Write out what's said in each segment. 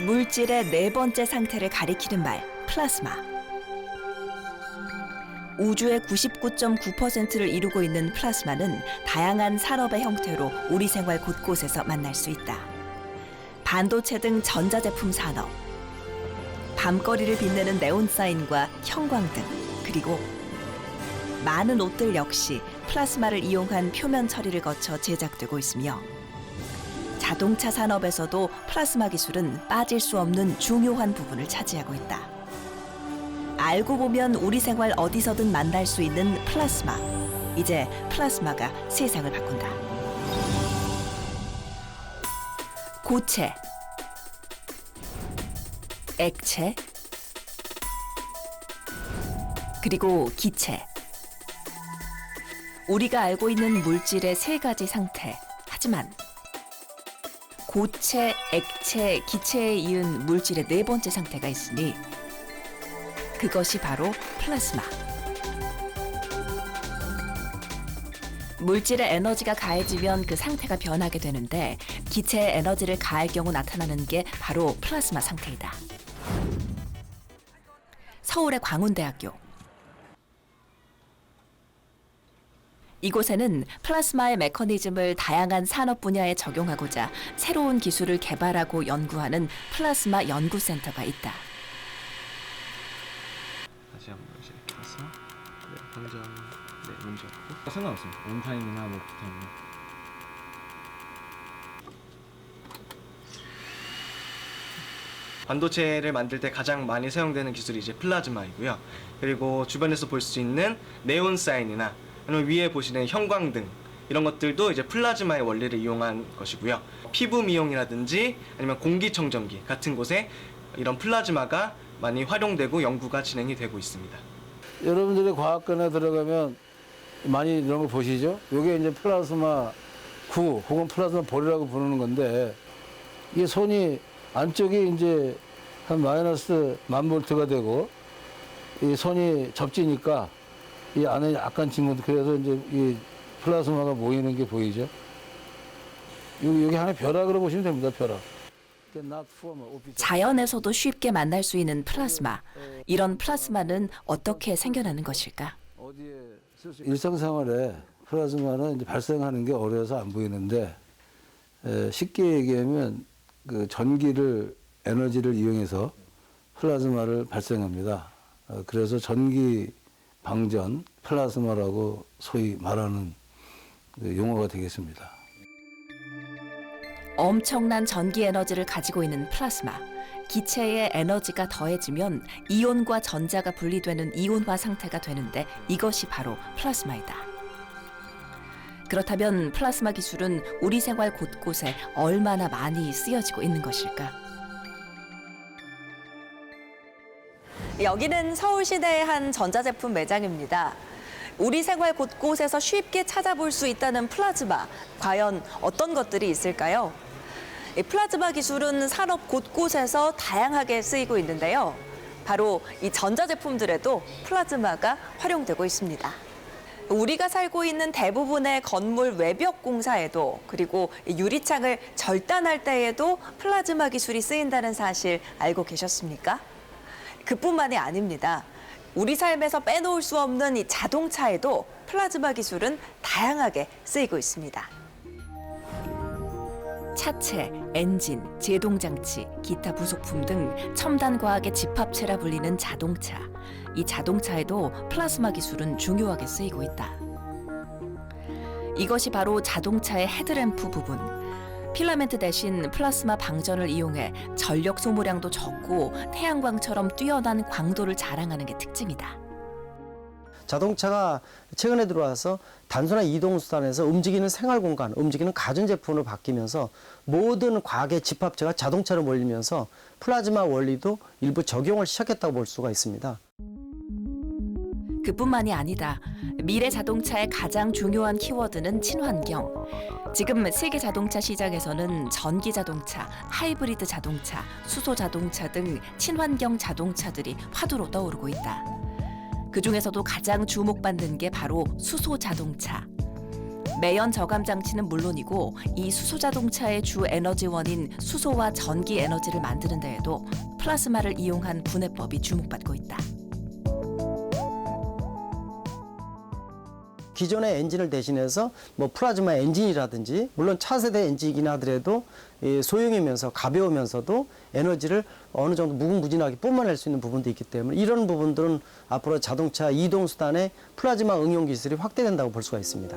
물질의 네 번째 상태를 가리키는 말, 플라스마. 우주의 99.9%를 이루고 있는 플라스마는 다양한 산업의 형태로 우리 생활 곳곳에서 만날 수 있다. 반도체 등 전자제품 산업, 밤거리를 빛내는 네온사인과 형광등, 그리고 많은 옷들 역시 플라스마를 이용한 표면 처리를 거쳐 제작되고 있으며 자동차 산업에서도 플라스마 기술은 빠질 수 없는 중요한 부분을 차지하고 있다. 알고 보면 우리 생활 어디서든 만날 수 있는 플라스마. 이제 플라스마가 세상을 바꾼다. 고체, 액체, 그리고 기체. 우리가 알고 있는 물질의 세 가지 상태. 하지만 고체, 액체, 기체에 이은 물질의 네 번째 상태가 있으니 그것이 바로 플라스마. 물질의 에너지가 가해지면 그 상태가 변하게 되는데 기체의 에너지를 가할 경우 나타나는 게 바로 플라스마 상태이다. 서울의 광운대학교. 이곳에는 플라스마의 메커니즘을 다양한 산업 분야에 적용하고자 새로운 기술을 개발하고 연구하는 플라스마 연구센터가 있다. 다시 한번 이렇게 해서 먼저 문제 없고 상관없습니다. 온타임이나 뭐 오프타임이나. 반도체를 만들 때 가장 많이 사용되는 기술이 이제 플라즈마이고요. 그리고 주변에서 볼 수 있는 네온사인이나 아니면 위에 보시는 형광등 이런 것들도 이제 플라즈마의 원리를 이용한 것이고요. 피부 미용이라든지 아니면 공기청정기 같은 곳에 이런 플라즈마가 많이 활용되고 연구가 진행이 되고 있습니다. 여러분들이 과학관에 들어가면 많이 이런 거 보시죠? 이게 이제 플라즈마 9 혹은 플라즈마 볼이라고 부르는 건데 이게 손이 안쪽이 이제 한 마이너스 1000볼트가 되고 이 손이 접지니까 이 안에 약간 진 것도 그래서 이제 이 플라즈마가 모이는 게 보이죠? 여기 하나의 벼락으로 보시면 됩니다, 벼락. 자연에서도 쉽게 만날 수 있는 플라스마. 이런 플라스마는 어떻게 생겨나는 것일까? 일상생활에 플라즈마는 이제 발생하는 게 어려워서 안 보이는데 쉽게 얘기하면 그 전기를 에너지를 이용해서 플라즈마를 발생합니다. 그래서 전기 방전 플라즈마라고 소위 말하는 그 용어가 되겠습니다. 엄청난 전기 에너지를 가지고 있는 플라스마. 기체의 에너지가 더해지면 이온과 전자가 분리되는 이온화 상태가 되는데 이것이 바로 플라스마이다. 그렇다면 플라스마 기술은 우리 생활 곳곳에 얼마나 많이 쓰여지고 있는 것일까? 여기는 서울시내의 한 전자제품 매장입니다. 우리 생활 곳곳에서 쉽게 찾아볼 수 있다는 플라즈마, 과연 어떤 것들이 있을까요? 이 플라즈마 기술은 산업 곳곳에서 다양하게 쓰이고 있는데요. 바로 이 전자제품들에도 플라즈마가 활용되고 있습니다. 우리가 살고 있는 대부분의 건물 외벽 공사에도 그리고 유리창을 절단할 때에도 플라즈마 기술이 쓰인다는 사실 알고 계셨습니까? 그뿐만이 아닙니다. 우리 삶에서 빼놓을 수 없는 이 자동차에도 플라즈마 기술은 다양하게 쓰이고 있습니다. 차체, 엔진, 제동장치, 기타 부속품 등 첨단 과학의 집합체라 불리는 자동차. 이 자동차에도 플라스마 기술은 중요하게 쓰이고 있다. 이것이 바로 자동차의 헤드램프 부분. 필라멘트 대신 플라스마 방전을 이용해 전력 소모량도 적고 태양광처럼 뛰어난 광도를 자랑하는 게 특징이다. 자동차가 최근에 들어와서 단순한 이동수단에서 움직이는 생활공간, 움직이는 가전제품으로 바뀌면서 모든 과학의 집합체가 자동차로 몰리면서 플라즈마 원리도 일부 적용을 시작했다고 볼 수가 있습니다. 그뿐만이 아니다. 미래 자동차의 가장 중요한 키워드는 친환경. 지금 세계 자동차 시장에서는 전기 자동차, 하이브리드 자동차, 수소 자동차 등 친환경 자동차들이 화두로 떠오르고 있다. 그중에서도 가장 주목받는 게 바로 수소 자동차. 매연 저감 장치는 물론이고 이 수소 자동차의 주 에너지원인 수소와 전기 에너지를 만드는 데에도 플라즈마를 이용한 분해법이 주목받고 있다. 기존의 엔진을 대신해서 뭐 플라즈마 엔진이라든지 물론 차세대 엔진이긴 하더라도 소형이면서 가벼우면서도 에너지를 어느 정도 무궁무진하게 뿜어낼 수 있는 부분도 있기 때문에 이런 부분들은 앞으로 자동차 이동 수단의 플라즈마 응용 기술이 확대된다고 볼 수가 있습니다.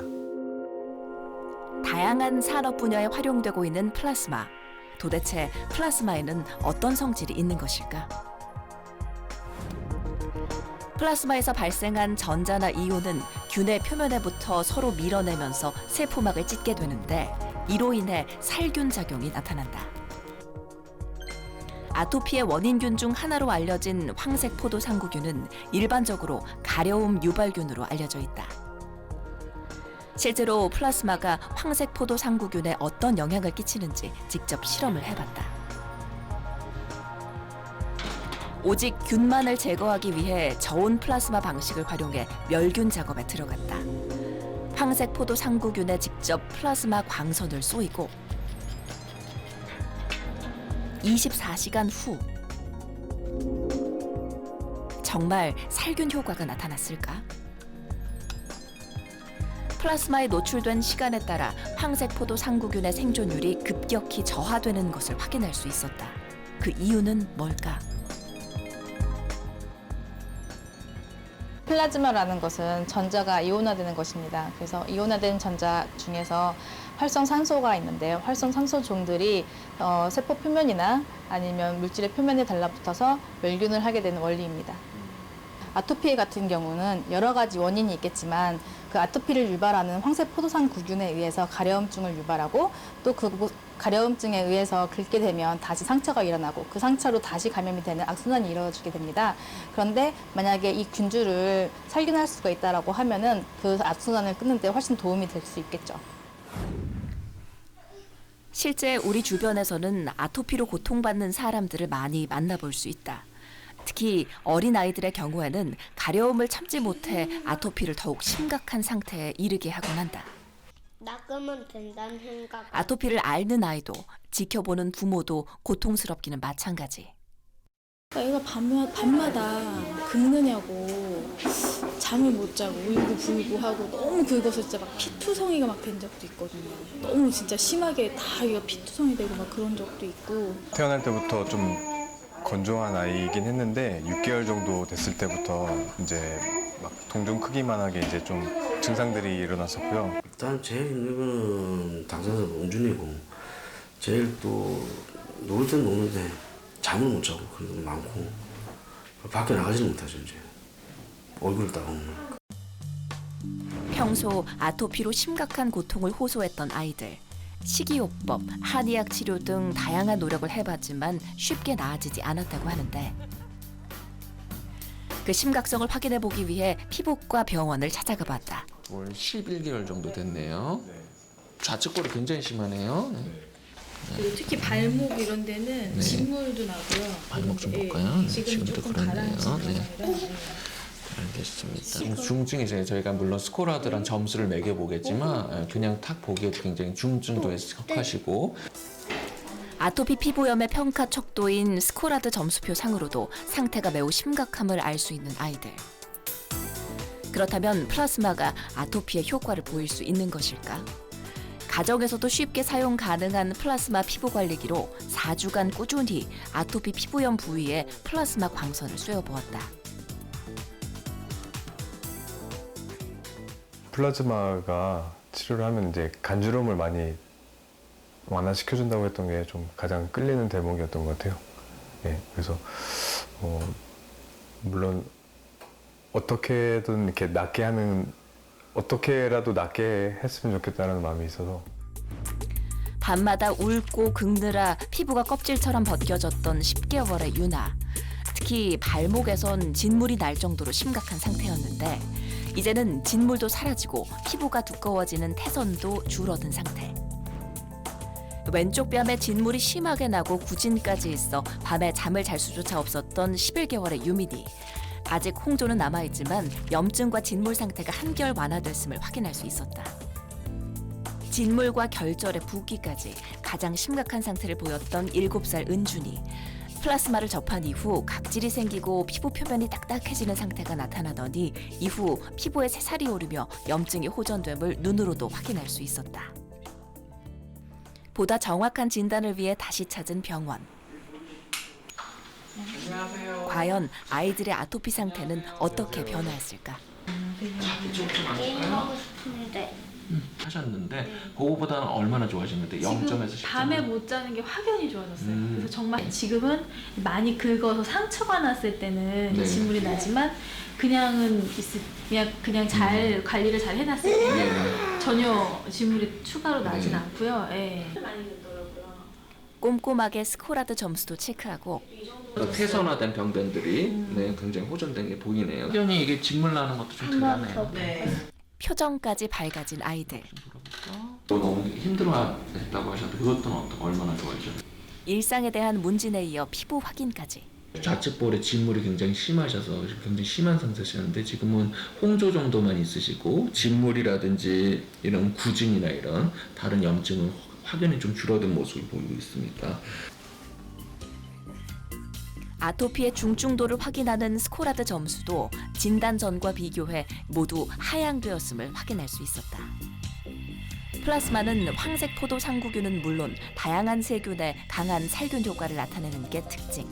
다양한 산업 분야에 활용되고 있는 플라즈마. 도대체 플라즈마에는 어떤 성질이 있는 것일까? 플라즈마에서 발생한 전자나 이온은 균의 표면에 붙어 서로 밀어내면서 세포막을 찢게 되는데 이로 인해 살균 작용이 나타난다. 아토피의 원인균 중 하나로 알려진 황색 포도 상구균은 일반적으로 가려움 유발균으로 알려져 있다. 실제로 플라즈마가 황색 포도 상구균에 어떤 영향을 끼치는지 직접 실험을 해봤다. 오직 균만을 제거하기 위해 저온 플라즈마 방식을 활용해 멸균 작업에 들어갔다. 황색 포도 상구균에 직접 플라즈마 광선을 쏘이고 24시간 후 정말 살균 효과가 나타났을까? 플라즈마에 노출된 시간에 따라 황색 포도 상구균의 생존율이 급격히 저하되는 것을 확인할 수 있었다. 그 이유는 뭘까? 플라즈마라는 것은 전자가 이온화되는 것입니다. 그래서 이온화된 전자 중에서 활성산소가 있는데요. 활성산소 종들이 세포 표면이나 아니면 물질의 표면에 달라붙어서 멸균을 하게 되는 원리입니다. 아토피 같은 경우는 여러 가지 원인이 있겠지만 그 아토피를 유발하는 황색 포도상 구균에 의해서 가려움증을 유발하고 또 그 가려움증에 의해서 긁게 되면 다시 상처가 일어나고 그 상처로 다시 감염이 되는 악순환이 이루어지게 됩니다. 그런데 만약에 이 균주를 살균할 수가 있다라고 하면은 그 악순환을 끊는 데 훨씬 도움이 될 수 있겠죠. 실제 우리 주변에서는 아토피로 고통받는 사람들을 많이 만나볼 수 있다. 특히 어린아이들의 경우에는 가려움을 참지 못해 아토피를 더욱 심각한 상태에 이르게 하곤 한다. 낚으면 된다는 생각. 아토피를 앓는 아이도 지켜보는 부모도 고통스럽기는 마찬가지. 애가 밤마다 긁느냐고 잠을 못 자고 울고 불고 하고 너무 긁어서 진짜 막 피투성이가 막 된 적도 있거든요. 너무 진짜 심하게 다 이거 피투성이 되고 막 그런 적도 있고. 태어날 때부터 좀 건조한 아이이긴 했는데 6개월 정도 됐을 때부터 이제 막 동전 크기만하게 이제 좀 증상들이 일어났었고요. 일단 제일 힘든 거는 당사자 원준이고 제일 또 놀 땐 노는데 잠을 못 자고 그런 거 많고 밖에 나가지는 못하죠 이제 얼굴을 따가우면. 평소 아토피로 심각한 고통을 호소했던 아이들. 식이요법, 한의학 치료 등 다양한 노력을 해봤지만 쉽게 나아지지 않았다고 하는데 그 심각성을 확인해보기 위해 피부과 병원을 찾아가 봤다. 올 11개월 정도 됐네요. 좌측골이 굉장히 심하네요. 그리고 특히 발목 이런 데는 네. 진물도 나고요. 발목 좀 예, 볼까요? 네, 지금 지금도 조금 그렇네요. 가라앉은 네. 상황이라. 알겠습니다. 중증이 저희가 물론 스코라드란 점수를 매겨보겠지만 그냥 탁 보기에도 굉장히 중증도에 속하시고 아토피 피부염의 평가 척도인 스코라드 점수표 상으로도 상태가 매우 심각함을 알 수 있는 아이들. 그렇다면 플라즈마가 아토피에 효과를 보일 수 있는 것일까? 가정에서도 쉽게 사용 가능한 플라즈마 피부 관리기로 4주간 꾸준히 아토피 피부염 부위에 플라즈마 광선을 쏘여보았다. 플라즈마가 치료를 하면 이제 간주름을 많이 완화시켜준다고 했던 게 좀 가장 끌리는 대목이었던 것 같아요. 예, 그래서 물론 어떻게든 이렇게 낫게 하는 어떻게라도 낫게 했으면 좋겠다는 마음이 있어서. 밤마다 울고 긁느라 피부가 껍질처럼 벗겨졌던 10개월의 유나. 특히 발목에선 진물이 날 정도로 심각한 상태였는데 이제는 진물도 사라지고 피부가 두꺼워지는 태선도 줄어든 상태. 왼쪽 뺨에 진물이 심하게 나고 구진까지 있어 밤에 잠을 잘 수조차 없었던 11개월의 유민이. 아직 홍조는 남아있지만 염증과 진물 상태가 한결 완화됐음을 확인할 수 있었다. 진물과 결절의 붓기까지 가장 심각한 상태를 보였던 7살 은준이 플라스마를 접한 이후 각질이 생기고 피부 표면이 딱딱해지는 상태가 나타나더니 이후 피부에 새살이 오르며 염증이 호전됨을 눈으로도 확인할 수 있었다. 보다 정확한 진단을 위해 다시 찾은 병원. 과연 아이들의 아토피 상태는 어떻게 변화했을까? 게임하고 싶은데 하셨는데 그거보다는 얼마나 좋아지는데 0점에서 10점. 밤에 못 자는 게 확연히 좋아졌어요. 그래서 정말 지금은 많이 긁어서 상처가 났을 때는 네. 진물이 나지만 그냥 잘 관리를 잘 해놨을 때는 전혀 진물이 추가로 나진 않고요. 예. 많이 됐더라고요. 꼼꼼하게 스코라드 점수도 체크하고 태선화된 병변들이 네, 굉장히 호전된 게 보이네요. 확연히 이게 진물 나는 것도 좀 덜하네요. 표정까지 밝아진 아이들. 너무 힘들어했다고 하셨는데 그것도 얼마나 좋아지셨나요? 일상에 대한 문진에 이어 피부 확인까지. 좌측볼에 진물이 굉장히 심하셔서 굉장히 심한 상태셨는데 지금은 홍조 정도만 있으시고 진물이라든지 이런 구진이나 이런 다른 염증은 확연히 좀 줄어든 모습을 보이고 있습니다. 아토피의 중증도를 확인하는 스코라드 점수도 진단 전과 비교해 모두 하향되었음을 확인할 수 있었다. 플라스마는 황색 포도 상구균은 물론 다양한 세균에 강한 살균 효과를 나타내는 게 특징.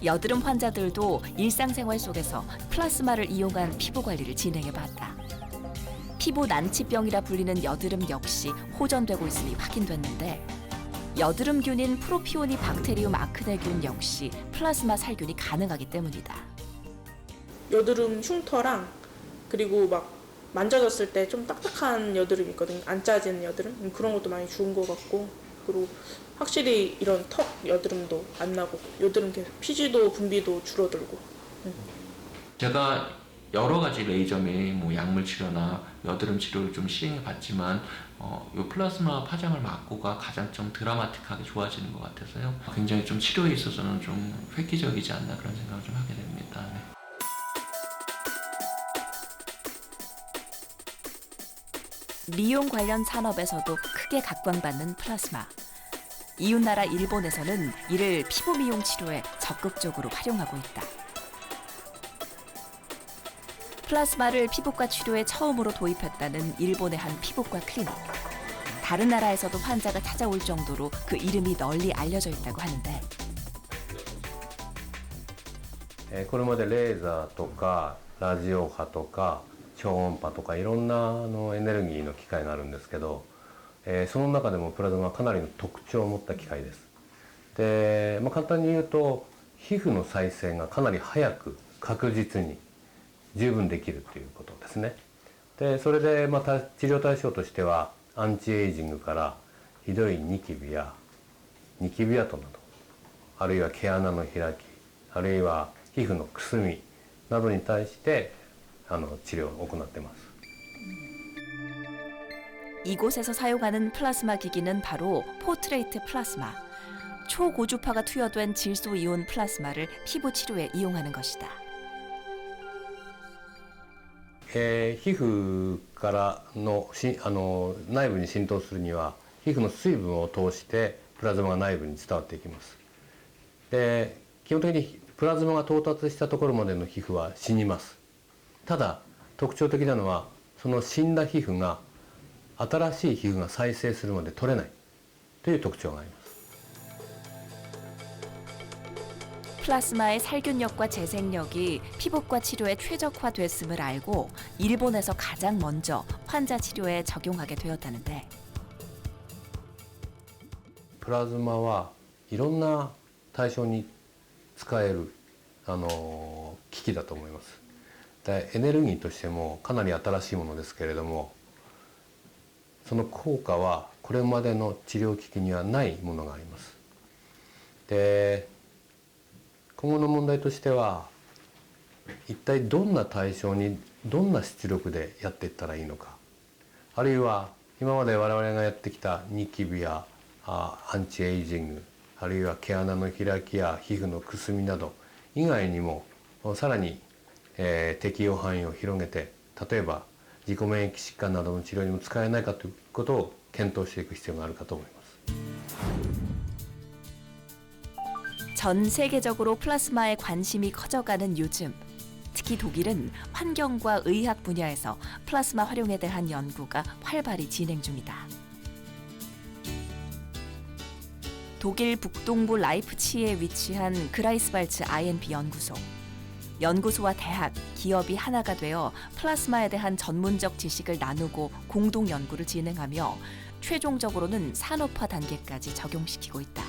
여드름 환자들도 일상생활 속에서 플라스마를 이용한 피부 관리를 진행해봤다. 피부 난치병이라 불리는 여드름 역시 호전되고 있음이 확인됐는데 여드름균인 프로피오니 박테리움 아크네균 역시 플라스마 살균이 가능하기 때문이다. 여드름 흉터랑 그리고 막 만져졌을 때 좀 딱딱한 여드름 있거든요. 안 짜지는 여드름 그런 것도 많이 죽은 것 같고 그리고 확실히 이런 턱 여드름도 안 나고 여드름 계속 피지도 분비도 줄어들고. 제가 여러 가지 레이저미 뭐 약물 치료나 여드름 치료를 좀 시행해 봤지만 이 플라스마 파장을 맞고가 가장 좀 드라마틱하게 좋아지는 것 같아서요. 굉장히 좀 치료에 있어서는 좀 획기적이지 않나 그런 생각을 좀 하게 됩니다. 네. 미용 관련 산업에서도 크게 각광받는 플라스마. 이웃나라 일본에서는 이를 피부 미용 치료에 적극적으로 활용하고 있다. 플라스마를 피부과 치료에 처음으로 도입했다는 일본의 한 피부과 클리닉. 다른 나라에서도 환자가 찾아올 정도로 그 이름이 널리 알려져 있다고 하는데 これまでレーザーとかラジオ波とか超音波とかいろんなエネルギーの機械があるんですけど、その中でもプラズマはかなりの特徴を持った機械です。で、簡単に言うと皮膚の再生がかなり早く確実に十分できるということですね。で、それで治療対象としてはアンチエイジングからひどいニキビやニキビ跡など、あるいは毛穴の開き、あるいは皮膚のくすみなどに対して治療を行っています。 이곳에서 사용하는 플라스마 기기는 바로 포트레이트 플라스마. 초고주파가 투여된 질소 이온 플라스마를 피부 치료에 이용하는 것이다. 皮膚からの内部に浸透するには皮膚の水分を通してプラズマが内部に伝わっていきます。で、基本的にプラズマが到達したところまでの皮膚は死にます。ただ特徴的なのはその死んだ皮膚が新しい皮膚が再生するまで取れないという特徴があります。 플라스마의 살균력과 재생력이 피부과 치료에 최적화됐음을 알고 일본에서 가장 먼저 환자 치료에 적용하게 되었다는데 プラズマはいろんな対象に使える機器だと思います。で、エネルギーとしてもかなり新しいものですけれども、その効果はこれまでの治療機器にはないものがあります。で、今後の問題としては一体どんな対象にどんな出力でやっていったらいいのか、あるいは今まで我々がやってきたニキビやアンチエイジング、あるいは毛穴の開きや皮膚のくすみなど以外にもさらに適用範囲を広げて、例えば自己免疫疾患などの治療にも使えないかということを検討していく必要があるかと思います。 전 세계적으로 플라스마에 관심이 커져가는 요즘, 특히 독일은 환경과 의학 분야에서 플라스마 활용에 대한 연구가 활발히 진행 중이다. 독일 북동부 라이프치히에 위치한 그라이스발츠 INP 연구소. 연구소와 대학, 기업이 하나가 되어 플라스마에 대한 전문적 지식을 나누고 공동 연구를 진행하며 최종적으로는 산업화 단계까지 적용시키고 있다.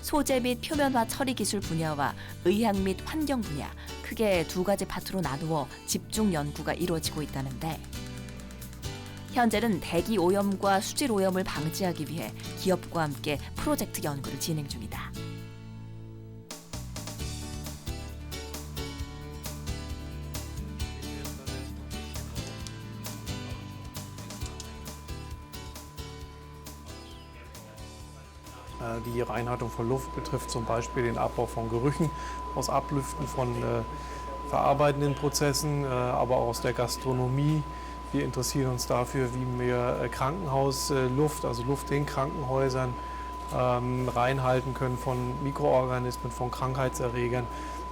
소재 및 표면화 처리 기술 분야와 의학 및 환경 분야, 크게 두 가지 파트로 나누어 집중 연구가 이루어지고 있다는데, 현재는 대기 오염과 수질 오염을 방지하기 위해 기업과 함께 프로젝트 연구를 진행 중이다. Die Reinhaltung von Luft betrifft zum Beispiel den Abbau von Gerüchen aus Ablüften von verarbeitenden Prozessen, aber auch aus der Gastronomie. Wir interessieren uns dafür, wie wir Krankenhausluft, also Luft in Krankenhäusern, reinhalten können von Mikroorganismen, von Krankheitserregern.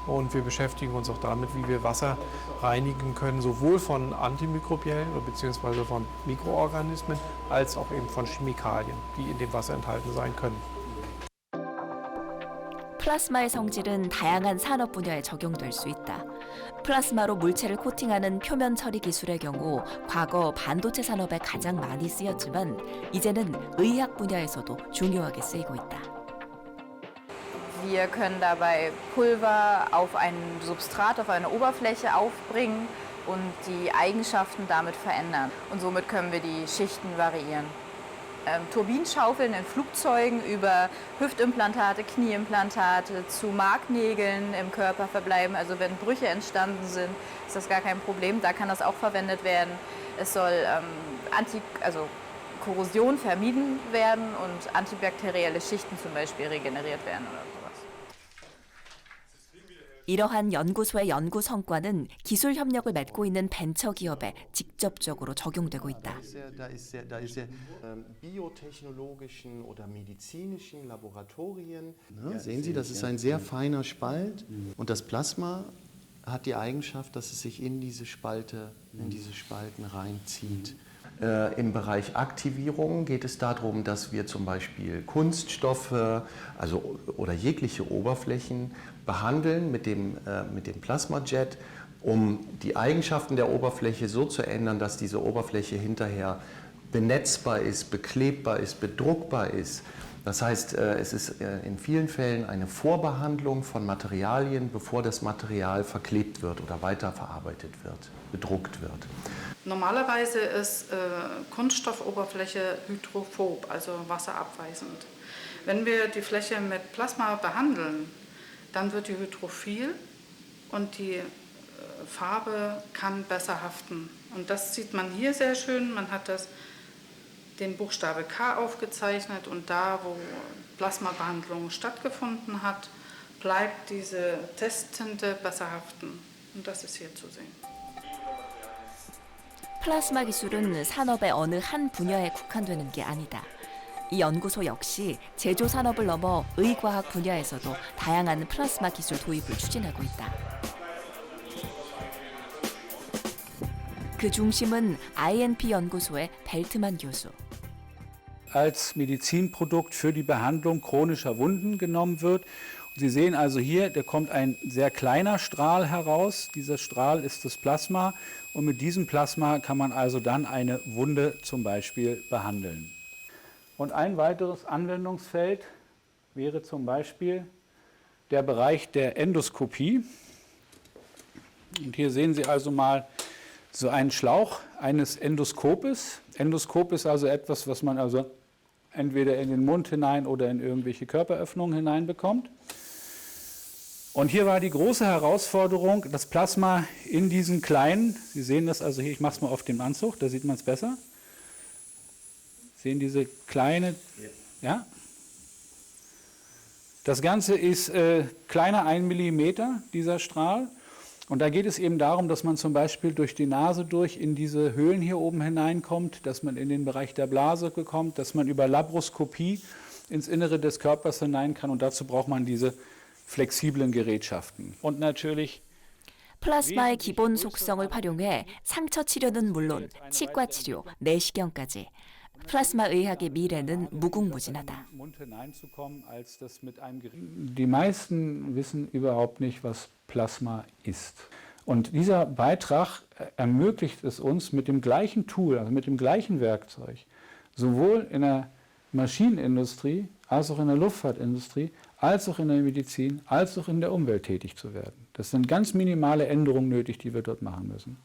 Und wir beschäftigen uns auch damit, wie wir Wasser reinigen können, sowohl von antimikrobiellen bzw. von Mikroorganismen, als auch eben von Chemikalien, die in dem Wasser enthalten sein können. 플라스마의 성질은 다양한 산업 분야에 적용될 수 있다. 플라스마로 물체를 코팅하는 표면 처리 기술의 경우 과거 반도체 산업에 가장 많이 쓰였지만 이제는 의학 분야에서도 중요하게 쓰이고 있다. Wir können dabei Pulver auf ein Substrat, auf eine Oberfläche aufbringen und die Eigenschaften damit verändern. Und somit können wir die Schichten variieren. Turbinenschaufeln in Flugzeugen über Hüftimplantate, Knieimplantate zu Marknägeln im Körper verbleiben. Also wenn Brüche entstanden sind, ist das gar kein Problem. Da kann das auch verwendet werden. Es soll Korrosion vermieden werden und antibakterielle Schichten zum Beispiel regeneriert werden oder sowas. 이러한 연구소의 연구 성과는 기술 협력을 맺고 있는 벤처 기업에 직접적으로 적용되고 있다. Da ist biotechnologischen oder medizinischen Laboratorien. Sehen Sie, das ist ein sehr feiner Spalt und das Plasma hat die Eigenschaft, dass es sich in diese Spalten reinzieht. Im Bereich Aktivierung geht es darum, dass wir zum Beispiel Kunststoffe oder jegliche Oberflächen behandeln mit dem Plasmajet, um die Eigenschaften der Oberfläche so zu ändern, dass diese Oberfläche hinterher benetzbar ist, beklebbar ist, bedruckbar ist. Das heißt, es ist in vielen Fällen eine Vorbehandlung von Materialien, bevor das Material verklebt wird oder weiterverarbeitet wird, bedruckt wird. Normalerweise ist Kunststoffoberfläche hydrophob, also wasserabweisend. Wenn wir die Fläche mit Plasma behandeln, dann wird die hydrophil und die Farbe kann besser haften. Und das sieht man hier sehr schön. Man hat den Buchstabe K aufgezeichnet und da, wo Plasmabehandlung stattgefunden hat, bleibt diese Testtinte besser haften. Und das ist hier zu sehen. 플라스마 기술은 산업의 어느 한 분야에 국한되는 게 아니다. 이 연구소 역시 제조 산업을 넘어 의과학 분야에서도 다양한 플라스마 기술 도입을 추진하고 있다. 그 중심은 INP 연구소의 벨트만 교수. Als Medizinprodukt für die Behandlung chronischer Wunden genommen wird. Und Sie sehen also hier, da kommt ein sehr kleiner Strahl heraus. Dieser Strahl ist das Plasma und mit diesem Plasma kann man also dann eine Wunde zum Beispiel behandeln. Und ein weiteres Anwendungsfeld wäre zum Beispiel der Bereich der Endoskopie. Und hier sehen Sie also mal so einen Schlauch eines Endoskopes. Endoskop ist also etwas, was man also entweder in den Mund hinein oder in irgendwelche Körperöffnungen hineinbekommt. Und hier war die große Herausforderung, das Plasma in diesen kleinen, Sie sehen das also hier, ich mache es mal auf dem Anzug, da sieht man es besser. Sehen diese kleine, ja? Das Ganze ist kleiner 1 mm, dieser Strahl. Und da geht es eben darum, dass man zum Beispiel durch die Nase durch in diese Höhlen hier oben hineinkommt, dass man in den Bereich der Blase kommt, dass man über Labroskopie ins Innere des Körpers hinein kann. Und dazu braucht man diese flexiblen Gerätschaften. Und natürlich 플라스마의 기본 속성을 활용해 상처 치료는 물론 치과 치료, 내시경까지. 플라스마 의학의 미래는 무궁무진하다. Die meisten wissen überhaupt nicht, was Plasma ist. Und dieser Beitrag ermöglicht es uns mit dem gleichen Tool, also mit dem gleichen Werkzeug, sowohl in der Maschinenindustrie, als auch in der Luftfahrtindustrie, als auch in der Medizin, als auch in der Umwelt tätig zu werden. Das sind ganz minimale Änderungen nötig, die wir dort machen müssen.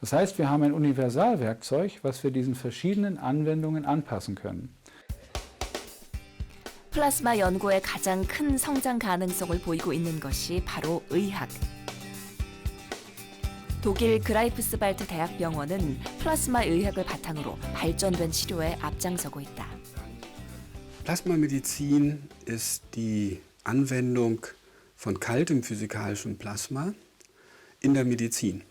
Das heißt, wir haben ein Universalwerkzeug, was wir diesen verschiedenen Anwendungen anpassen können. 플라스마 연구의 가장 큰 성장 가능성을 보이고 있는 것이 바로 의학. 독일 그라이프스발트 대학병원은 플라스마 의학을 바탕으로 발전된 치료에 앞장서고 있다. Plasmamedizin ist die Anwendung von kaltem physikalischem Plasma in der Medizin.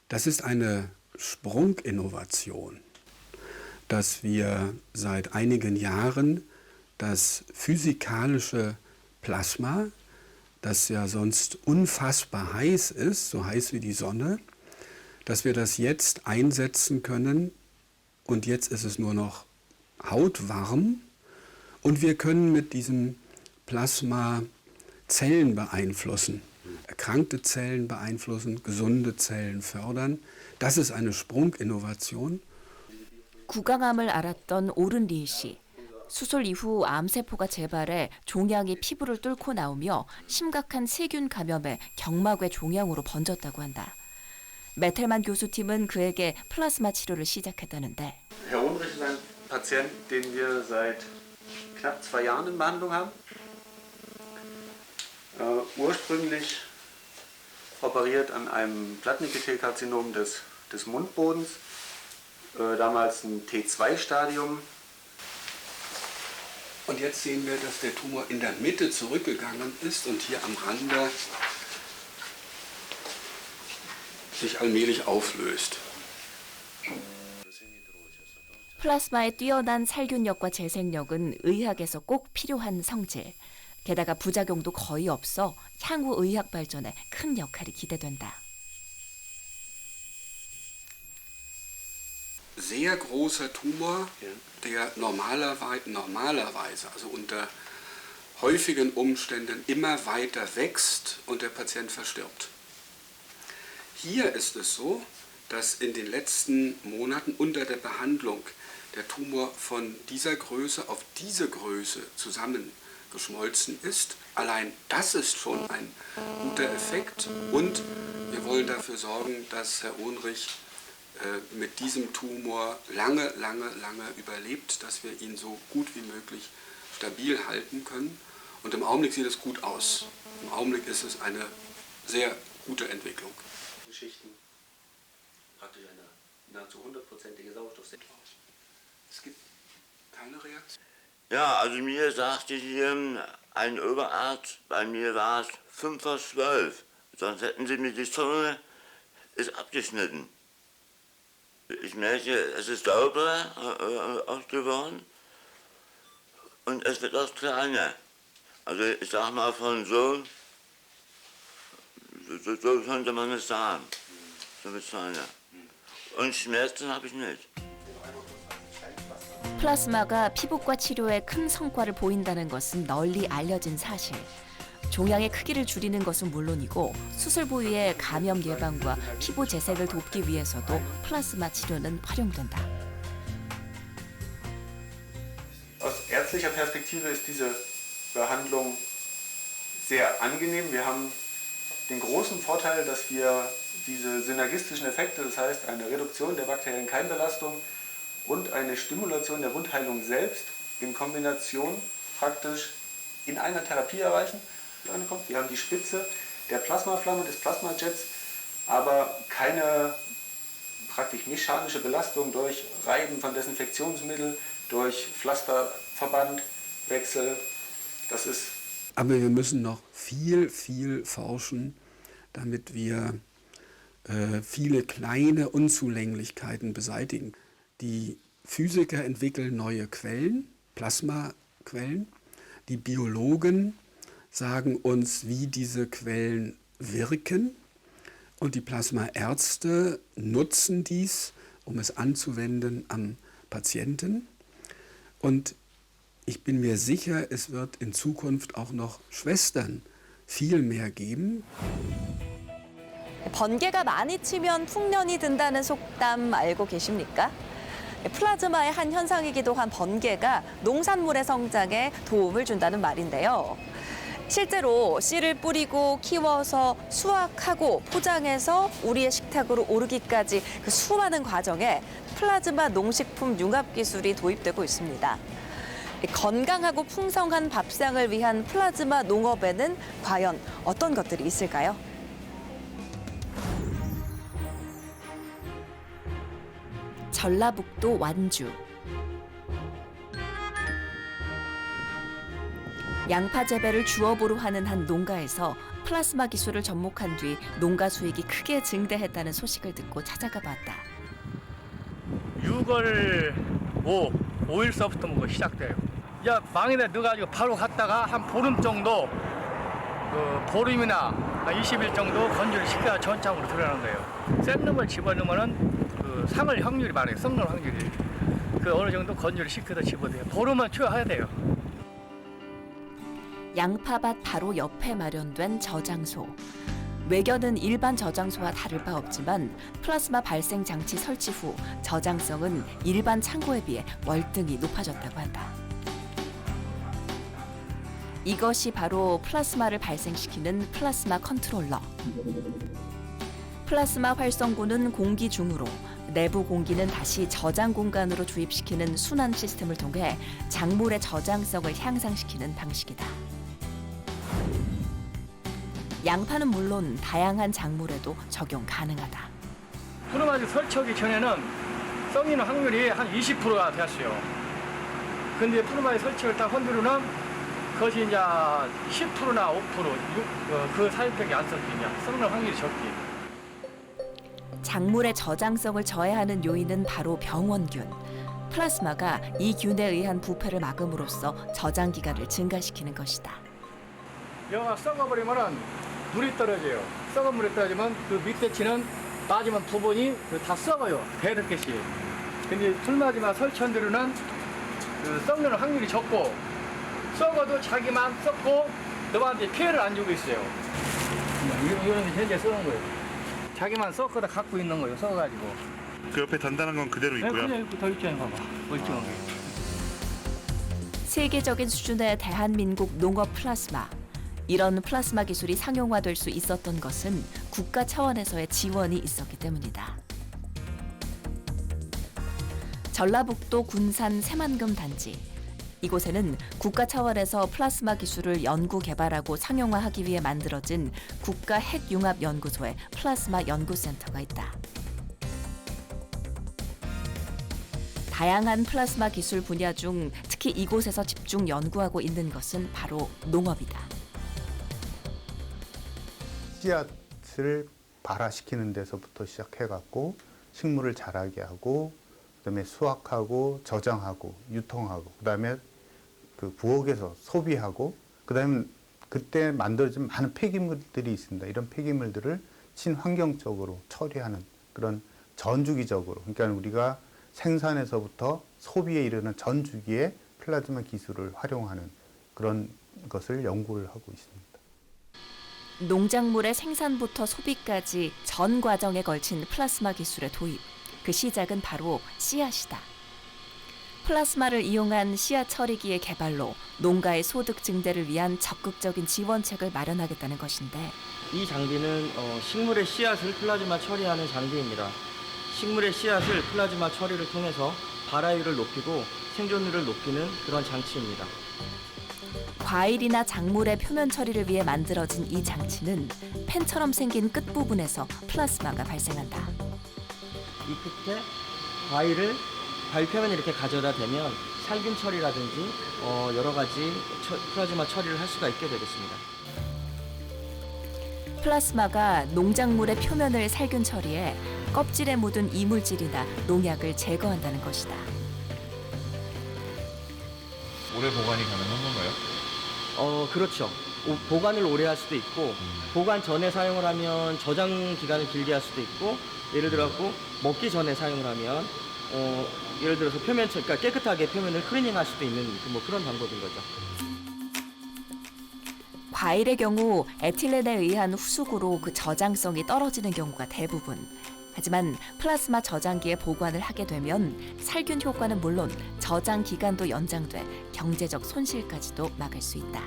Das ist eine Sprunginnovation, dass wir seit einigen Jahren das physikalische Plasma, das ja sonst unfassbar heiß ist, so heiß wie die Sonne, dass wir das jetzt einsetzen können und jetzt ist es nur noch hautwarm und wir können mit diesem Plasma Zellen beeinflussen, erkrankte Zellen beeinflussen, gesunde Zellen fördern. Das ist eine Sprunginnovation. 구강암을 앓았던 오른리 씨. 수술 이후 암세포가 재발해 종양이 피부를 뚫고 나오며 심각한 세균 감염에 경막외 종양으로 번졌다고 한다. 메텔만 교수팀은 그에게 플라스마 치료를 시작했다는데. Herr Unrich ist ein Patient, den wir seit knapp 2 Jahren in Behandlung haben. Ursprünglich operiert an einem Plattenepithelkarzinom des Mundbodens, damals ein T2-Stadium. Und jetzt sehen wir, dass der Tumor in der Mitte zurückgegangen ist und hier am Rande sich allmählich auflöst. 플라스마의 뛰어난 살균력과 재생력은 의학에서 꼭 필요한 성질. 게다가 부작용도 거의 없어 향후 의학 발전에 큰 역할이 기대된다. Sehr großer Tumor, der normalerweise, also unter häufigen Umständen immer weiter wächst und der Patient verstirbt. Hier ist es so, dass in den letzten Monaten unter der Behandlung der Tumor von dieser Größe auf diese Größe zusammengeschmolzen ist. Allein das ist schon ein guter Effekt und wir wollen dafür sorgen, dass Herr Ohnrich mit diesem Tumor lange überlebt, dass wir ihn so gut wie möglich stabil halten können. Und im Augenblick sieht es gut aus. Im Augenblick ist es eine sehr gute Entwicklung. Geschichten praktisch eine nahezu 100%ige Sauerstoffsättigung. Es gibt keine Reaktion. Ja, also mir sagte hier ein Oberarzt, bei mir war es 5 vor 12. Sonst hätten sie mir die Zunge ist abgeschnitten. Ich merke, es ist sauberer geworden und es wird auch kleiner. Also ich sag mal von so könnte man es sagen. So wird es kleiner. Und Schmerzen habe ich nicht. 플라스마가 피부과 치료에 큰 성과를 보인다는 것은 널리 알려진 사실. 종양의 크기를 줄이는 것은 물론이고 수술 부위의 감염 예방과 피부 재생을 돕기 위해서도 플라스마 치료는 활용된다. Aus ärztlicher Perspektive ist diese Behandlung sehr angenehm. Wir haben den großen Vorteil, dass wir diese synergistischen Effekte, das heißt eine Reduktion der bakteriellen Keimbelastung und eine Stimulation der Wundheilung selbst in Kombination praktisch in einer Therapie erreichen. Wir haben die Spitze der Plasmaflamme, des Plasmajets, aber keine praktisch mechanische Belastung durch Reiben von Desinfektionsmittel, durch Pflasterverbandwechsel. Das ist. Aber wir müssen noch viel forschen, damit wir viele kleine Unzulänglichkeiten beseitigen. Die Physiker entwickeln neue Quellen, Plasmaquellen. Die Biologen sagen uns, wie diese Quellen wirken. Und die Plasmaärzte nutzen dies, um es anzuwenden am Patienten. Und ich bin mir sicher, es wird in Zukunft auch noch Schwestern viel mehr geben. 번개가 많이 치면 풍년이 든다는 속담 알고 계십니까? 플라즈마의 한 현상이기도 한 번개가 농산물의 성장에 도움을 준다는 말인데요. 실제로 씨를 뿌리고 키워서 수확하고 포장해서 우리의 식탁으로 오르기까지 그 수많은 과정에 플라즈마 농식품 융합 기술이 도입되고 있습니다. 건강하고 풍성한 밥상을 위한 플라즈마 농업에는 과연 어떤 것들이 있을까요? 전라북도 완주. 양파 재배를 주업으로 하는 한 농가에서 플라스마 기술을 접목한 뒤 농가 수익이 크게 증대했다는 소식을 듣고 찾아가 봤다. 6월 5일서부터 시작돼요. 이제 망에다 넣어가지고 바로 갔다가 한 보름 정도, 보름이나 20일 정도 건조를 시켜야 전장으로 들어가는 거예요. 생놈을 집어넣으면은 상을 확률이 많아요. 썩는 확률이. 어느 정도 건조를 시켜서 집어넣어요. 보름은 투여해야 돼요. 양파밭 바로 옆에 마련된 저장소. 외견은 일반 저장소와 다를 바 없지만 플라스마 발생 장치 설치 후 저장성은 일반 창고에 비해 월등히 높아졌다고 한다. 이것이 바로 플라스마를 발생시키는 플라스마 컨트롤러. 플라스마 활성구는 공기 중으로, 내부 공기는 다시 저장 공간으로 주입시키는 순환 시스템을 통해 작물의 저장성을 향상시키는 방식이다. 양파는 물론 다양한 작물에도 적용 가능하다. 프로마이드 설치하기 전에는 썩이는 확률이 한 20%가 됐어요. 근데 프로마이드 설치를 딱 한 뒤로는 그것이 이제 10%나 5%, 그 사이밖에 안 썩히냐. 썩는 확률이 적기. 작물의 저장성을 저해하는 요인은 바로 병원균. 플라스마가 이 균에 의한 부패를 막음으로써 저장 기간을 증가시키는 것이다. 여가 썩어버리면은 물이 떨어져요. 썩은 물이 떨어지면 그 밑에 치는 빠지면 부분이 다 썩어요. 대득개씩. 근데 플라즈마 설치한 대로는 썩는 확률이 적고 썩어도 자기만 썩고 너한테 피해를 안 주고 있어요. 이거는 현재 썩은 거예요. 자기만 썩어다 갖고 있는 거예요. 썩어가지고. 그 옆에 단단한 건 그대로 있고요. 네, 그냥 더 있잖아요. 봐봐. 멀쩡하게. 세계적인 수준의 대한민국 농업 플라스마. 이런 플라스마 기술이 상용화될 수 있었던 것은 국가 차원에서의 지원이 있었기 때문이다. 전라북도 군산 새만금 단지. 이곳에는 국가 차원에서 플라스마 기술을 연구 개발하고 상용화하기 위해 만들어진 국가 핵융합연구소의 플라스마 연구센터가 있다. 다양한 플라스마 기술 분야 중 특히 이곳에서 집중 연구하고 있는 것은 바로 농업이다. 씨앗을 발화시키는 데서부터 시작해갖고 식물을 자라게 하고 그다음에 수확하고 저장하고 유통하고 그다음에 그 부엌에서 소비하고 그다음에 그때 만들어진 많은 폐기물들이 있습니다. 이런 폐기물들을 친환경적으로 처리하는 그런 전주기적으로 그러니까 우리가 생산에서부터 소비에 이르는 전 주기에 플라즈마 기술을 활용하는 그런 것을 연구를 하고 있습니다. 농작물의 생산부터 소비까지 전 과정에 걸친 플라스마 기술의 도입. 그 시작은 바로 씨앗이다. 플라스마를 이용한 씨앗 처리기의 개발로 농가의 소득 증대를 위한 적극적인 지원책을 마련하겠다는 것인데 이 장비는 식물의 씨앗을 플라즈마 처리하는 장비입니다. 식물의 씨앗을 플라즈마 처리를 통해서 발화율을 높이고 생존율을 높이는 그런 장치입니다. 과일이나 작물의 표면 처리를 위해 만들어진 이 장치는 펜처럼 생긴 끝부분에서 플라스마가 발생한다. 이 끝에 과일을 발표면 이렇게 가져다 대면 살균 처리라든지 여러 가지 플라즈마 처리를 할 수가 있게 되겠습니다. 플라스마가 농작물의 표면을 살균 처리해 껍질에 묻은 이물질이나 농약을 제거한다는 것이다. 오래 보관이 가능한 건가요? 그렇죠. 보관을 오래 할 수도 있고 보관 전에 사용을 하면 저장 기간을 길게 할 수도 있고 예를 들어 갖고 먹기 전에 사용을 하면 예를 들어서 그러니까 깨끗하게 표면을 클리닝할 수도 있는 뭐 그런 방법인 거죠. 과일의 경우 에틸렌에 의한 후숙으로 그 저장성이 떨어지는 경우가 대부분. 하지만 플라스마 저장기에 보관을 하게 되면 살균 효과는 물론 저장 기간도 연장돼 경제적 손실까지도 막을 수 있다.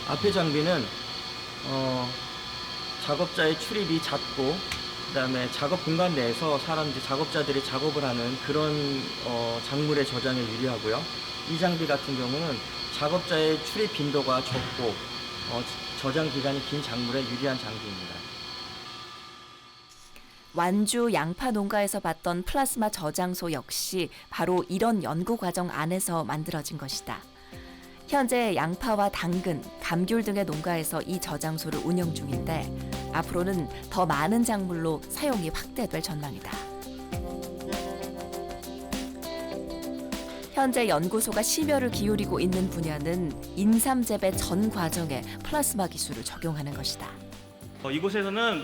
앞에 장비는 작업자의 출입이 잦고 그다음에 작업 공간 내에서 작업자들이 작업을 하는 그런 작물의 저장에 유리하고요. 이 장비 같은 경우는 작업자의 출입 빈도가 적고 저장 기간이 긴 작물에 유리한 장비입니다. 완주 양파 농가에서 봤던 플라스마 저장소 역시 바로 이런 연구 과정 안에서 만들어진 것이다. 현재 양파와 당근, 감귤 등의 농가에서 이 저장소를 운영 중인데 앞으로는 더 많은 작물로 사용이 확대될 전망이다. 현재 연구소가 심혈을 기울이고 있는 분야는 인삼 재배 전 과정에 플라스마 기술을 적용하는 것이다. 이곳에서는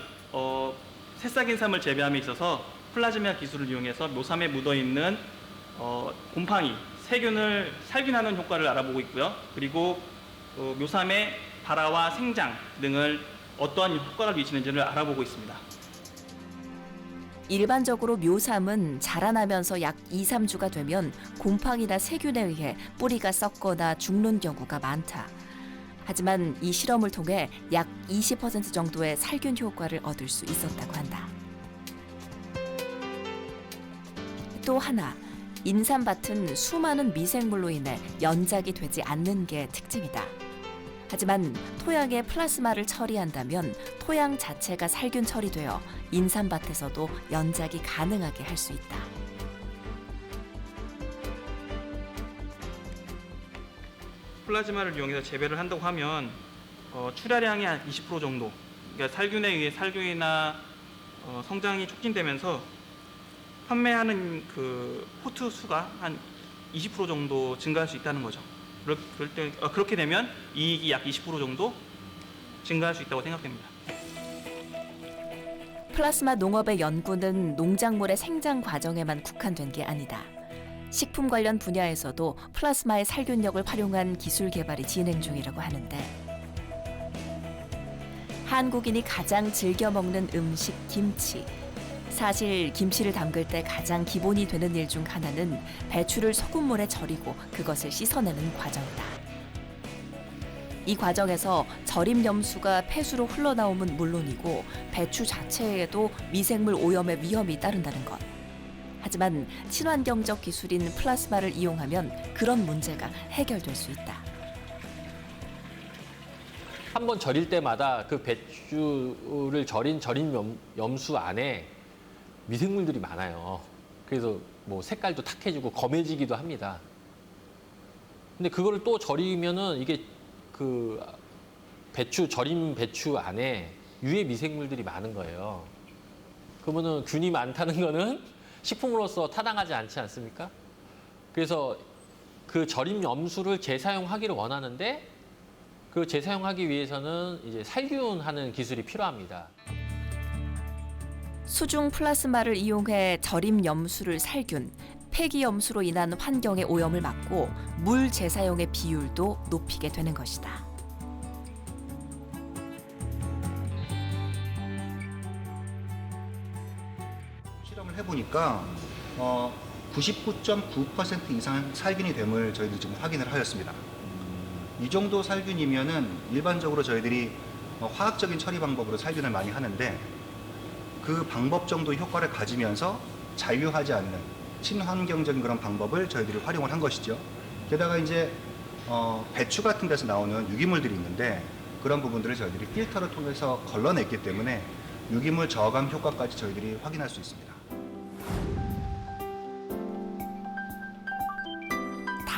새싹 인삼을 재배함에 있어서 플라즈마 기술을 이용해서 묘삼에 묻어있는 곰팡이, 세균을 살균하는 효과를 알아보고 있고요. 그리고 묘삼의 발화와 생장 등을 어떠한 효과를 미치는지를 알아보고 있습니다. 일반적으로 묘삼은 자라나면서 약 2, 3주가 되면 곰팡이나 세균에 의해 뿌리가 썩거나 죽는 경우가 많다. 하지만 이 실험을 통해 약 20% 정도의 살균 효과를 얻을 수 있었다고 한다. 또 하나, 인삼밭은 수많은 미생물로 인해 연작이 되지 않는 게 특징이다. 하지만 토양에 플라스마를 처리한다면 토양 자체가 살균 처리되어 인삼밭에서도 연작이 가능하게 할 수 있다. 플라즈마를 이용해서 재배를 한다고 하면 출하량이 한 20% 정도, 그러니까 살균에 의해 살균이나 성장이 촉진되면서 판매하는 그 포트 수가 한 20% 정도 증가할 수 있다는 거죠. 그렇게 되면 이익이 약 20% 정도 증가할 수 있다고 생각됩니다. 플라스마 농업의 연구는 농작물의 생장 과정에만 국한된 게 아니다. 식품 관련 분야에서도 플라스마의 살균력을 활용한 기술 개발이 진행 중이라고 하는데 한국인이 가장 즐겨 먹는 음식 김치. 사실 김치를 담글 때 가장 기본이 되는 일 중 하나는 배추를 소금물에 절이고 그것을 씻어내는 과정이다. 이 과정에서 절임 염수가 폐수로 흘러나오면 물론이고 배추 자체에도 미생물 오염의 위험이 따른다는 것. 하지만 친환경적 기술인 플라스마를 이용하면 그런 문제가 해결될 수 있다. 한 번 절일 때마다 그 배추를 절인 염수 안에 미생물들이 많아요. 그래서 뭐 색깔도 탁해지고 검해지기도 합니다. 근데 그거를 또 절이면은 이게 그 절임 배추 안에 유해 미생물들이 많은 거예요. 그러면은 균이 많다는 거는 식품으로서 타당하지 않지 않습니까? 그래서 그 절임 염수를 재사용하기를 원하는데 그 재사용하기 위해서는 이제 살균하는 기술이 필요합니다. 수중 플라스마를 이용해 절임 염수를 살균, 폐기 염수로 인한 환경의 오염을 막고 물 재사용의 비율도 높이게 되는 것이다. 실험을 해보니까 99.9% 이상 살균이 됨을 저희들이 지금 확인을 하였습니다. 이 정도 살균이면은 일반적으로 저희들이 화학적인 처리 방법으로 살균을 많이 하는데 그 방법 정도 효과를 가지면서 잔류하지 않는 친환경적인 그런 방법을 저희들이 활용을 한 것이죠. 게다가 이제 배추 같은 데서 나오는 유기물들이 있는데 그런 부분들을 저희들이 필터를 통해서 걸러냈기 때문에 유기물 저감 효과까지 저희들이 확인할 수 있습니다.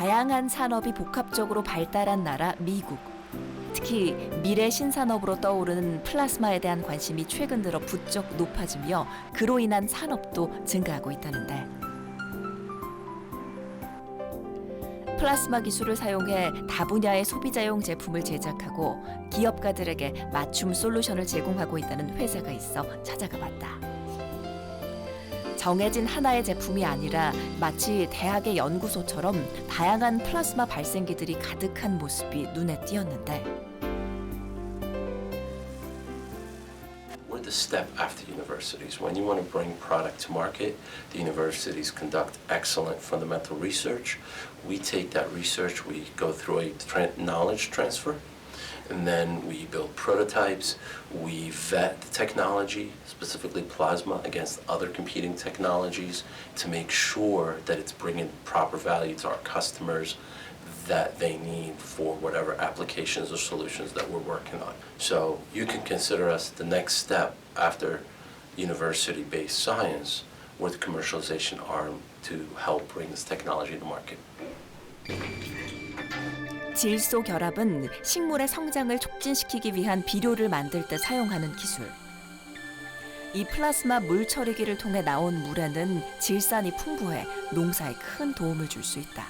다양한 산업이 복합적으로 발달한 나라 미국. 특히 미래 신산업으로 떠오르는 플라스마에 대한 관심이 최근 들어 부쩍 높아지며 그로 인한 산업도 증가하고 있다는데, 플라스마 기술을 사용해 다분야의 소비자용 제품을 제작하고 기업가들에게 맞춤 솔루션을 제공하고 있다는 회사가 있어 찾아가 봤다. 정해진 하나의 제품이 아니라 마치 대학의 연구소처럼 다양한 플라스마 발생기들이 가득한 모습이 눈에 띄었는데, We're the step after universities. When you want to bring product to market, the universities conduct excellent fundamental research. We take that research, we go through a knowledge transfer, and then we build prototypes. We vet the technology, specifically plasma, against other competing technologies to make sure that it's bringing proper value to our customers that they need for whatever applications or solutions that we're working on. So you can consider us the next step after university-based science. We're the commercialization arm to help bring this technology to market. 질소 결합은 식물의 성장을 촉진시키기 위한 비료를 만들 때 사용하는 기술. 이 플라스마 물 처리기를 통해 나온 물에는 질산이 풍부해 농사에 큰 도움을 줄 수 있다.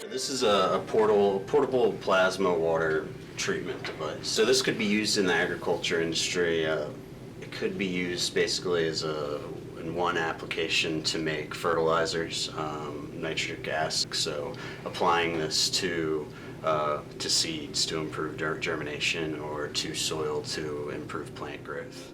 This is a portable plasma water treatment device. So this could be used in the agriculture industry. It could be used basically as in one application to make fertilizers, nitric acid. So applying this to seeds to improve germination or to soil to improve plant growth.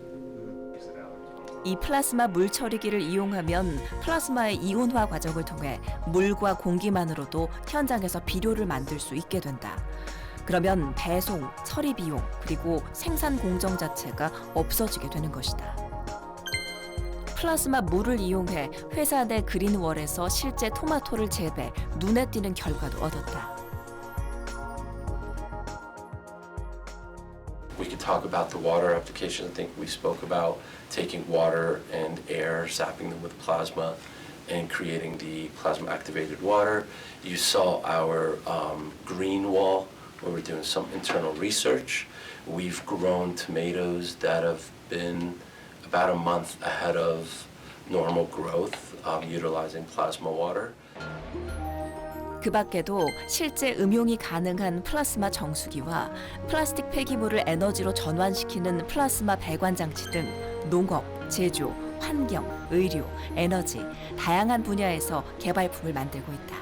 이 플라스마 물 처리기를 이용하면 플라스마의 이온화 과정을 통해 물과 공기만으로도 현장에서 비료를 만들 수 있게 된다. 그러면 배송, 처리 비용, 그리고 생산 공정 자체가 없어지게 되는 것이다. 플라스마 물을 이용해 회사 내 그린월에서 실제 토마토를 재배, 눈에 띄는 결과도 얻었다. We could talk about the water application. I think we spoke about taking water and air, zapping them with plasma, and creating the plasma-activated water. You saw our green wall, where we're doing some internal research. We've grown tomatoes that have been about a month ahead of normal growth, utilizing plasma water. 그 밖에도 실제 음용이 가능한 플라스마 정수기와 플라스틱 폐기물을 에너지로 전환시키는 플라스마 배관 장치 등 농업, 제조, 환경, 의료, 에너지 다양한 분야에서 개발품을 만들고 있다.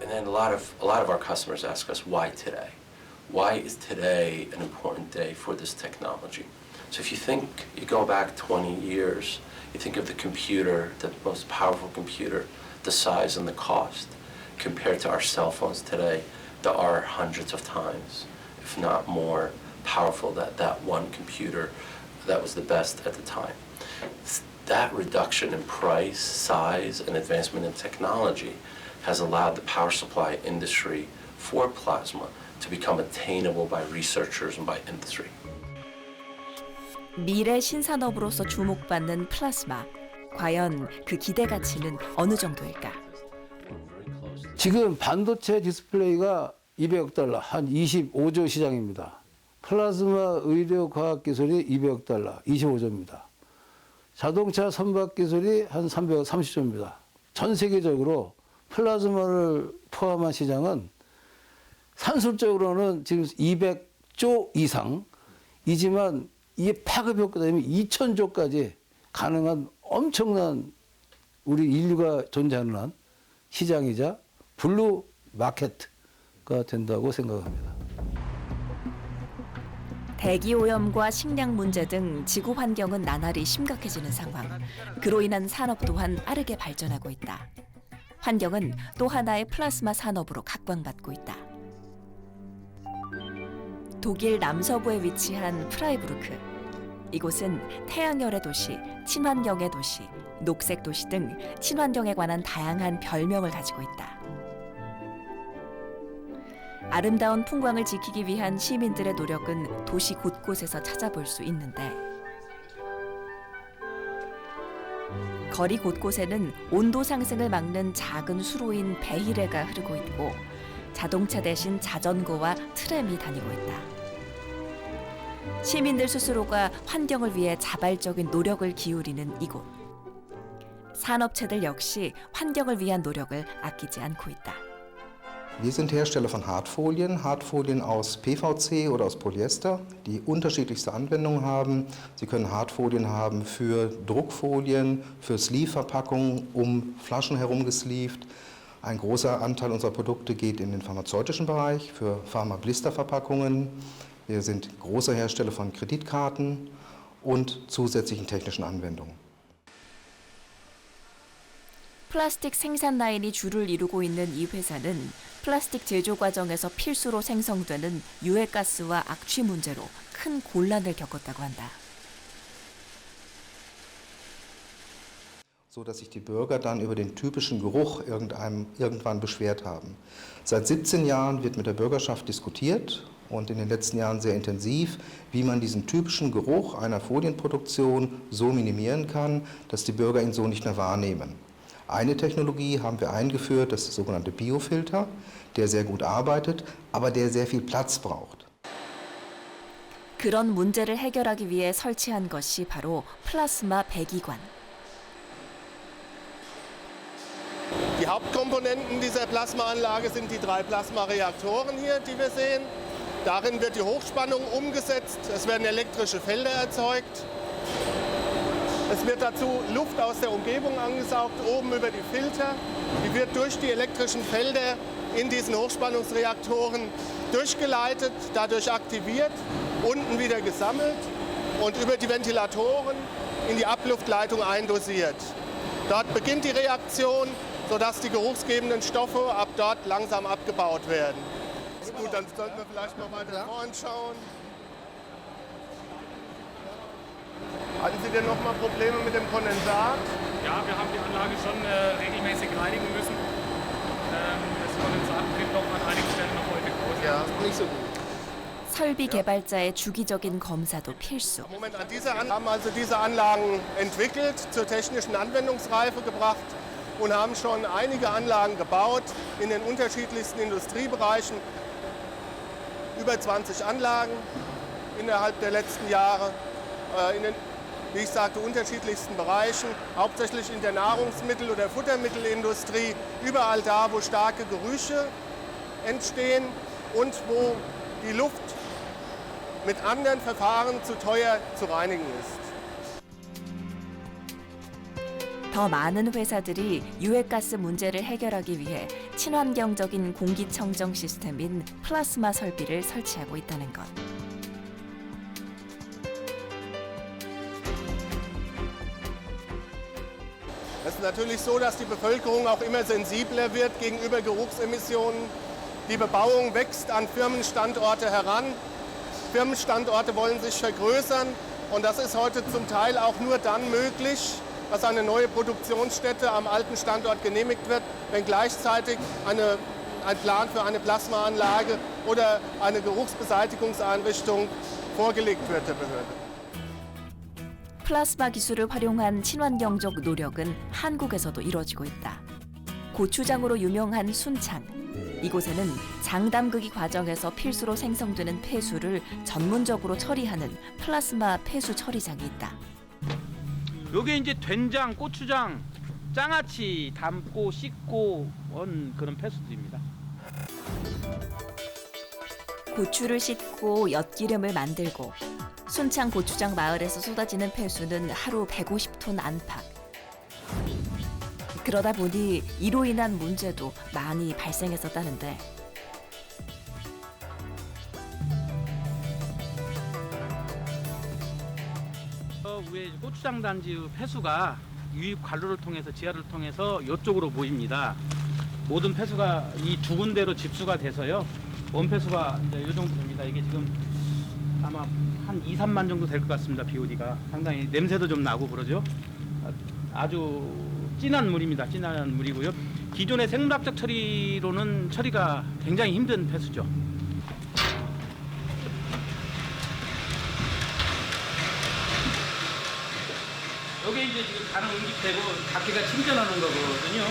And then a lot of our customers ask us, why today? Why is today an important day for this technology? So if you go back 20 years, you think of the computer, the most powerful computer, the size and the cost. Compared to our cell phones today, there are hundreds of times, if not more, powerful that one computer that was the best at the time. That reduction in price, size, and advancement in technology has allowed the power supply industry for plasma to become attainable by researchers and by industry. 미래 신산업으로서 주목받는 플라스마. 과연 그 기대 가치는 어느 정도일까? 지금 반도체 디스플레이가 200억 달러, 한 25조 시장입니다. 플라즈마 의료과학기술이 200억 달러, 25조입니다. 자동차 선박기술이 한 330조입니다. 전 세계적으로 플라즈마를 포함한 시장은 산술적으로는 지금 200조 이상이지만 이게 파급 효과가 되면 2000조까지 가능한 엄청난 우리 인류가 존재하는 한 시장이자 블루 마켓가 된다고 생각합니다. 대기 오염과 식량 문제 등 지구 환경은 나날이 심각해지는 상황. 그로 인한 산업 또한 빠르게 발전하고 있다. 환경은 또 하나의 플라스마 산업으로 각광받고 있다. 독일 남서부에 위치한 프라이부르크. 이곳은 태양열의 도시, 친환경의 도시, 녹색 도시 등 친환경에 관한 다양한 별명을 가지고 있다. 아름다운 풍광을 지키기 위한 시민들의 노력은 도시 곳곳에서 찾아볼 수 있는데 거리 곳곳에는 온도 상승을 막는 작은 수로인 배희레가 흐르고 있고 자동차 대신 자전거와 트램이 다니고 있다. 시민들 스스로가 환경을 위해 자발적인 노력을 기울이는 이곳. 산업체들 역시 환경을 위한 노력을 아끼지 않고 있다. Wir sind Hersteller von Hartfolien aus PVC oder aus Polyester, die unterschiedlichste Anwendungen haben. Sie können Hartfolien haben für Druckfolien, für Sleeve-Verpackungen, um Flaschen herum gesleeved. Ein großer Anteil unserer Produkte geht in den pharmazeutischen Bereich, für Pharma-Blisterverpackungen. Wir sind großer Hersteller von Kreditkarten und zusätzlichen technischen Anwendungen. 플라스틱 생산 라인이 주를 이루고 있는 이 회사는 플라스틱 제조 과정에서 필수로 생성되는 유해가스와 악취 문제로 큰 곤란을 겪었다고 한다. So dass sich die Bürger dann über den typischen Geruch irgendwann beschwert haben. Seit 17 Jahren wird mit der Bürgerschaft diskutiert und in den letzten Jahren sehr intensiv, wie man diesen typischen Geruch einer Folienproduktion so minimieren kann, dass die Bürger ihn so nicht mehr wahrnehmen. Eine Technologie haben wir eingeführt, das ist der sogenannte Biofilter, der sehr gut arbeitet, aber der sehr viel Platz braucht. 그런 문제를 해결하기 위해 설치한 것이 바로 플라스마 배기관. Die Hauptkomponenten dieser Plasmaanlage sind die 3 Plasmareaktoren hier, die wir sehen. Darin wird die Hochspannung umgesetzt, es werden elektrische Felder erzeugt. Es wird dazu Luft aus der Umgebung angesaugt, oben über die Filter. Die wird durch die elektrischen Felder in diesen Hochspannungsreaktoren durchgeleitet, dadurch aktiviert, unten wieder gesammelt und über die Ventilatoren in die Abluftleitung eindosiert. Dort beginnt die Reaktion, sodass die geruchsgebenden Stoffe ab dort langsam abgebaut werden. Gut, dann sollten wir vielleicht mal weiter vorn schauen. Hatten Sie denn noch mal Probleme mit dem Kondensat? Ja, wir haben die Anlage schon regelmäßig reinigen müssen. Das Kondensat tritt doch an einigen Stellen noch häufig aus. Ja, nicht so gut. 설비 개발자의 주기적인 검사도 필수. Moment, haben also diese Anlagen entwickelt, zur technischen Anwendungsreife gebracht und haben schon einige Anlagen gebaut in den unterschiedlichsten Industriebereichen. Über 20 Anlagen innerhalb der letzten Jahre. In den, wie ich sagte, unterschiedlichsten Bereichen, hauptsächlich in der Nahrungsmittel- oder Futtermittelindustrie, überall da, wo starke Gerüche entstehen und wo die Luft mit anderen Verfahren zu teuer zu reinigen ist. 더 많은 회사들이 유해가스 문제를 해결하기 위해 친환경적인 공기청정 시스템인 플라스마 설비를 설치하고 있다는 것. Es ist natürlich so, dass die Bevölkerung auch immer sensibler wird gegenüber Geruchsemissionen. Die Bebauung wächst an Firmenstandorte heran. Firmenstandorte wollen sich vergrößern und das ist heute zum Teil auch nur dann möglich, dass eine neue Produktionsstätte am alten Standort genehmigt wird, wenn gleichzeitig ein Plan für eine Plasmaanlage oder eine Geruchsbeseitigungseinrichtung vorgelegt wird der Behörde. 플라스마 기술을 활용한 친환경적 노력은 한국에서도 이루어지고 있다. 고추장으로 유명한 순창. 이곳에는 장담그기 과정에서 필수로 생성되는 폐수를 전문적으로 처리하는 플라스마 폐수 처리장이 있다. 요게 이제 된장, 고추장, 장아찌 담고 씻고 온 그런 폐수들입니다. 고추를 씻고 엿기름을 만들고 순창 고추장 마을에서 쏟아지는 폐수는 하루 150톤 안팎. 그러다 보니 이로 인한 문제도 많이 발생했었다는데. 위에 고추장 단지 폐수가 유입 관로를 통해서 지하를 통해서 이쪽으로 모입니다. 모든 폐수가 이 두 군데로 집수가 돼서요. 원폐수가 이제 이 정도 됩니다. 이게 지금 아마 한 2, 3만 정도 될 것 같습니다. BOD가 상당히 냄새도 좀 나고 그러죠. 아주 진한 물입니다. 진한 물이고요. 기존의 생물학적 처리로는 처리가 굉장히 힘든 폐수죠. 여기 이제 지금 가는 응집되고 각기가 충전하는 거거든요.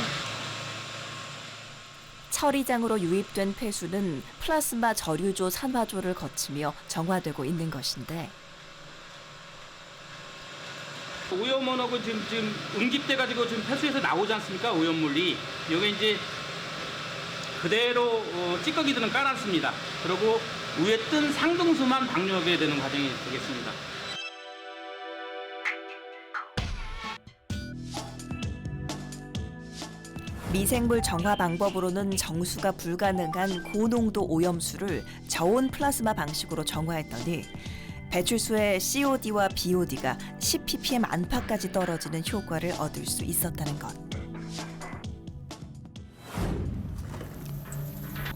처리장으로 유입된 폐수는 플라스마 저류조 산화조를 거치며 정화되고 있는 것인데 오염원하고 지금 응집돼가지고 지금 폐수에서 나오지 않습니까? 오염물이. 여기 이제 그대로 찌꺼기들은 깔았습니다. 그리고 위에 뜬 상등수만 방류하게 되는 과정이 되겠습니다. 미생물 정화 방법으로는 정수가 불가능한 고농도 오염수를 저온 플라스마 방식으로 정화했더니 배출수의 COD와 BOD가 10ppm 안팎까지 떨어지는 효과를 얻을 수 있었다는 것.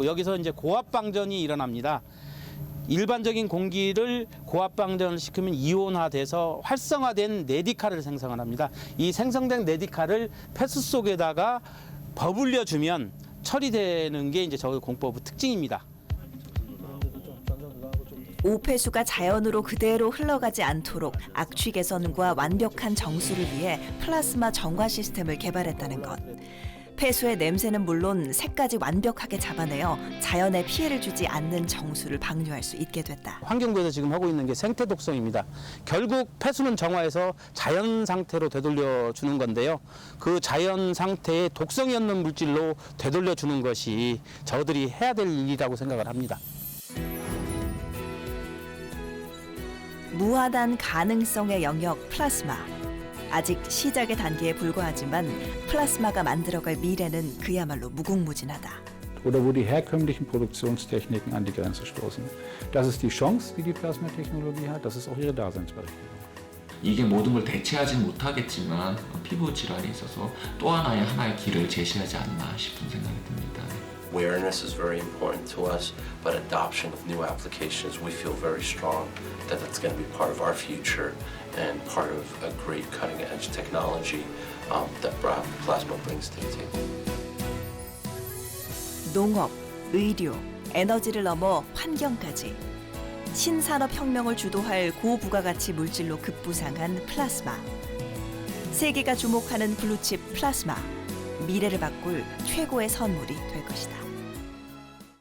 여기서 이제 고압 방전이 일어납니다. 일반적인 공기를 고압 방전을 시키면 이온화돼서 활성화된 레디칼을 생성을 합니다. 이 생성된 레디칼을 폐수 속에다가 버블려 주면 처리되는 게 이제 저 공법의 특징입니다. 오폐수가 자연으로 그대로 흘러가지 않도록 악취 개선과 완벽한 정수를 위해 플라스마 정화 시스템을 개발했다는 것. 폐수의 냄새는 물론 색까지 완벽하게 잡아내어 자연에 피해를 주지 않는 정수를 방류할 수 있게 됐다. 환경부에서 지금 하고 있는 게 생태 독성입니다. 결국 폐수는 정화해서 자연 상태로 되돌려 주는 건데요. 그 자연 상태의 독성이 없는 물질로 되돌려 주는 것이 저들이 해야 될 일이라고 생각을 합니다. 무한한 가능성의 영역 플라스마. 아직 시작의 단계에 불과하지만 플라스마가 만들어갈 미래는 그야말로 무궁무진하다. Oder wo die herkömmlichen Produktionstechniken an die Grenze stoßen. Das ist die Chance, die die Plasmatechnologie hat. Das ist auch ihre Daseinsberechtigung. 이게 모든 걸 대체하진 못하겠지만 피부 질환에 있어서 또 하나의 길을 제시하지 않나 싶은 생각이 듭니다. Awareness is very important to us, but adoption of new applications, we feel very strong that that's going to be part of our future and part of a great cutting-edge technology that plasma brings to the table. 농업, 의료, 에너지를 넘어 환경까지 신산업혁명을 주도할 고부가가치 물질로 급부상한 플라스마. 세계가 주목하는 블루칩 플라스마. 미래를 바꿀 최고의 선물이 될 것이다.